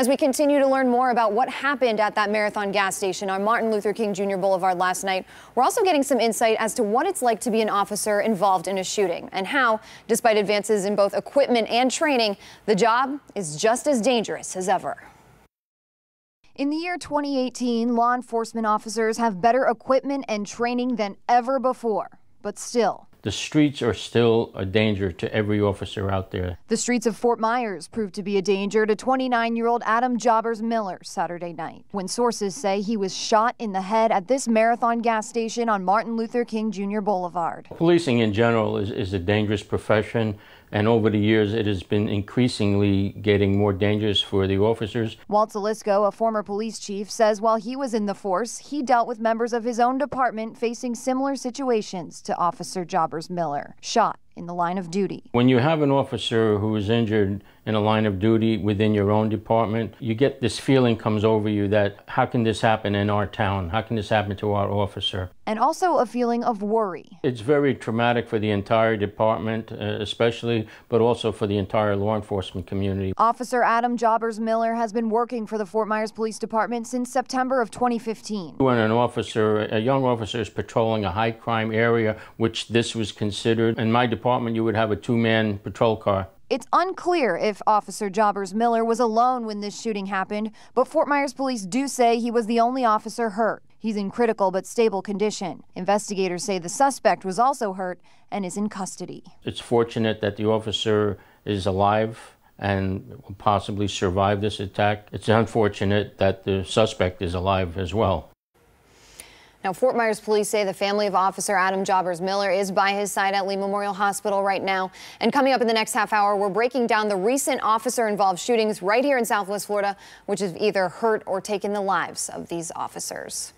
As we continue to learn more about what happened at that Marathon gas station on Martin Luther King Jr. Boulevard last night, we're also getting some insight as to what it's like to be an officer involved in a shooting and how, despite advances in both equipment and training, the job is just as dangerous as ever. In the year 2018, law enforcement officers have better equipment and training than ever before, but still, the streets are still a danger to every officer out there. the streets of Fort Myers proved to be a danger to 29-year-old Adam Jobbers Miller Saturday night, when sources say he was shot in the head at this Marathon gas station on Martin Luther King Jr. Boulevard. Policing in general is a dangerous profession, and over the years it has been increasingly getting more dangerous for the officers. Walt Zalisco, a former police chief, says while he was in the force, he dealt with members of his own department facing similar situations to Officer Jobbers Miller, shot in the line of duty. When you have an officer who is injured in a line of duty within your own department, you get this feeling comes over you that how can this happen in our town? How can this happen to our officer? And also a feeling of worry. It's very traumatic for the entire department, especially, but also for the entire law enforcement community. Officer Adam Jobbers Miller has been working for the Fort Myers Police Department since September of 2015. When a young officer is patrolling a high crime area, which this was considered, in my department you would have a two-man patrol car. It's unclear if Officer Jobbers Miller was alone when this shooting happened, but Fort Myers police do say he was the only officer hurt. He's in critical but stable condition. Investigators say the suspect was also hurt and is in custody. It's fortunate that the officer is alive and will possibly survive this attack. It's unfortunate that the suspect is alive as well. Now, Fort Myers police say the family of Officer Adam Jobbers Miller is by his side at Lee Memorial Hospital right now. And coming up in the next half hour, we're breaking down the recent officer-involved shootings right here in Southwest Florida, which have either hurt or taken the lives of these officers.